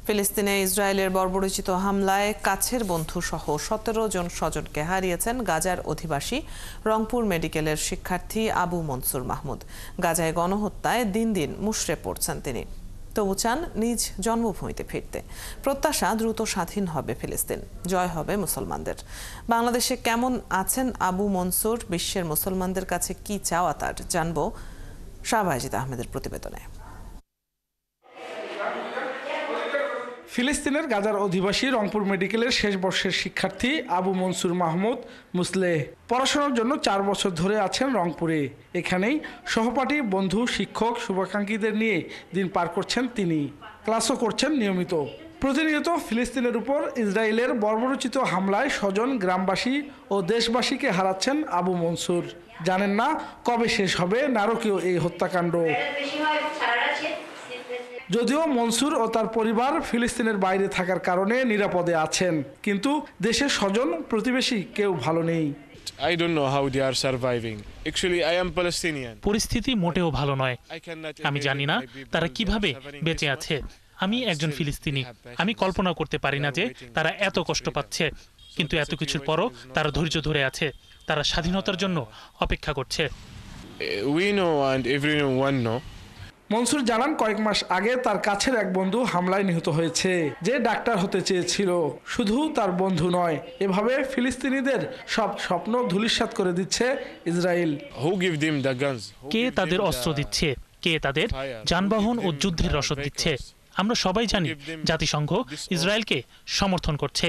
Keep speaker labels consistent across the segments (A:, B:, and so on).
A: ফিলিস্তিনে ইসরায়েলের বর্বরোচিত হামলায় কাছের বন্ধুসহ ১৭ জন স্বজনকে হারিয়েছেন গাজার অধিবাসী রংপুর মেডিকেলের শিক্ষার্থী আবু মনসুর মাহমুদ। গাজায় গণহত্যায় দিন দিন মুষড়ে পড়ছেন তিনি। তবু চান নিজ জন্মভূমিতে ফিরতে। প্রত্যাশা দ্রুত স্বাধীন হবে ফিলিস্তিন, জয় হবে মুসলমানদের। বাংলাদেশে কেমন আছেন আবু মনসুর, বিশ্বের মুসলমানদের কাছে কি চাওয়া তার, জানব শাহবাজিদ আহমেদের প্রতিবেদনে।
B: ফিলিস্তিনের গাজার অধিবাসী রংপুর মেডিকেলের শেষ বর্ষের শিক্ষার্থী আবু মনসুর মাহমুদ মুসলেহ পড়াশোনার জন্য 4 বছর ধরে আছেন রংপুরে। এখানেই সহপাঠী, বন্ধু, শিক্ষক, শুভাকাঙ্ক্ষীদের নিয়ে দিন পার করছেন তিনি। ক্লাসও করছেন নিয়মিত। প্রতিনিয়ত ফিলিস্তিনের উপর ইসরায়েলের বর্বরোচিত হামলায় স্বজন, গ্রামবাসী ও দেশবাসীকে হারাচ্ছেন আবু মনসুর। জানেন না কবে শেষ হবে নারকীয় এই হত্যাকাণ্ড। যদিও মনসুর ও তার পরিবার ফিলিস্তিনের বাইরে থাকার কারণে নিরাপদে আছেন, কিন্তু দেশের স্বজন, প্রতিবেশী কেউ ভালো নেই।
C: পরিস্থিতি মোটেও ভালো নয়। আমি জানি না তারা কিভাবে বেঁচে আছে। আমি একজন ফিলিস্তিনি। আমি কল্পনা করতে পারি না যে তারা এত কষ্ট পাচ্ছে, কিন্তু এত কিছুর পরও তারা ধৈর্য ধরে আছে। তারা স্বাধীনতার জন্য অপেক্ষা করছে।
B: মনসুর জানান, কয়েক মাস আগে তার কাছের এক বন্ধু হামলায় নিহত হয়েছে, যে ডাক্তার হতে চেয়েছিল। শুধু তার বন্ধু নয়, এভাবে ফিলিস্তিনিদের সব স্বপ্ন ধূলিসাৎ করে দিচ্ছে ইসরায়েল।
C: কে তাদের অস্ত্র দিচ্ছে, কে তাদের যানবাহন ও যুদ্ধের রসদ দিচ্ছে? আমরা সবাই জানি জাতিসংঘ ইসরায়েলকে সমর্থন করছে।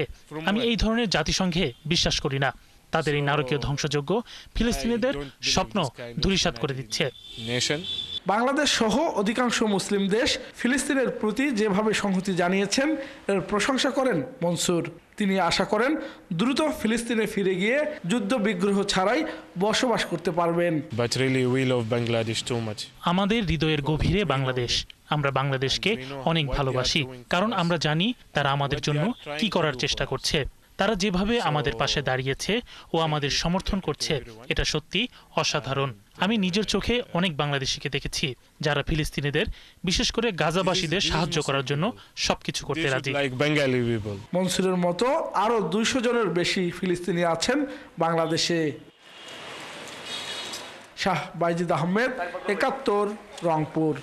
C: আমি এই ধরনের জাতিসংঘে বিশ্বাস করি না। তাদের এই নারকীয় ধ্বংসযজ্ঞ ফিলিস্তিনিদের স্বপ্ন ধূলিসাৎ করে দিচ্ছে।
B: বাংলাদেশ সহ অধিকাংশ মুসলিম দেশ ফিলিস্তিনের প্রতি যেভাবে সংহতি জানিয়েছেন, এর প্রশংসা করেন মনসুর। তিনি আশা করেন দ্রুত ফিলিস্তিনে ফিরে গিয়ে যুদ্ধ বিগ্রহ ছাড়াই বসবাস করতে পারবেন।
C: আমাদের হৃদয়ের গভীরে বাংলাদেশ। আমরা বাংলাদেশকে অনেক ভালোবাসি, কারণ আমরা জানি তারা আমাদের জন্য কি করার চেষ্টা করছে। তারা যেভাবে আমাদের পাশে দাঁড়িয়েছে ও আমাদের সমর্থন করছে, এটা সত্যি অসাধারণ। আমি নিজের চোখে অনেক বাংলাদেশিকে দেখেছি যারা ফিলিস্তিনিদের, বিশেষ করে গাজাবাসীদের সাহায্য করার জন্য সবকিছু করতে রাজি।
B: মনসুরের মতো আরো 200 জনের বেশি ফিলিস্তিনি আছেন বাংলাদেশে। শাহবাজিদ আহমেদ, 71, রংপুর।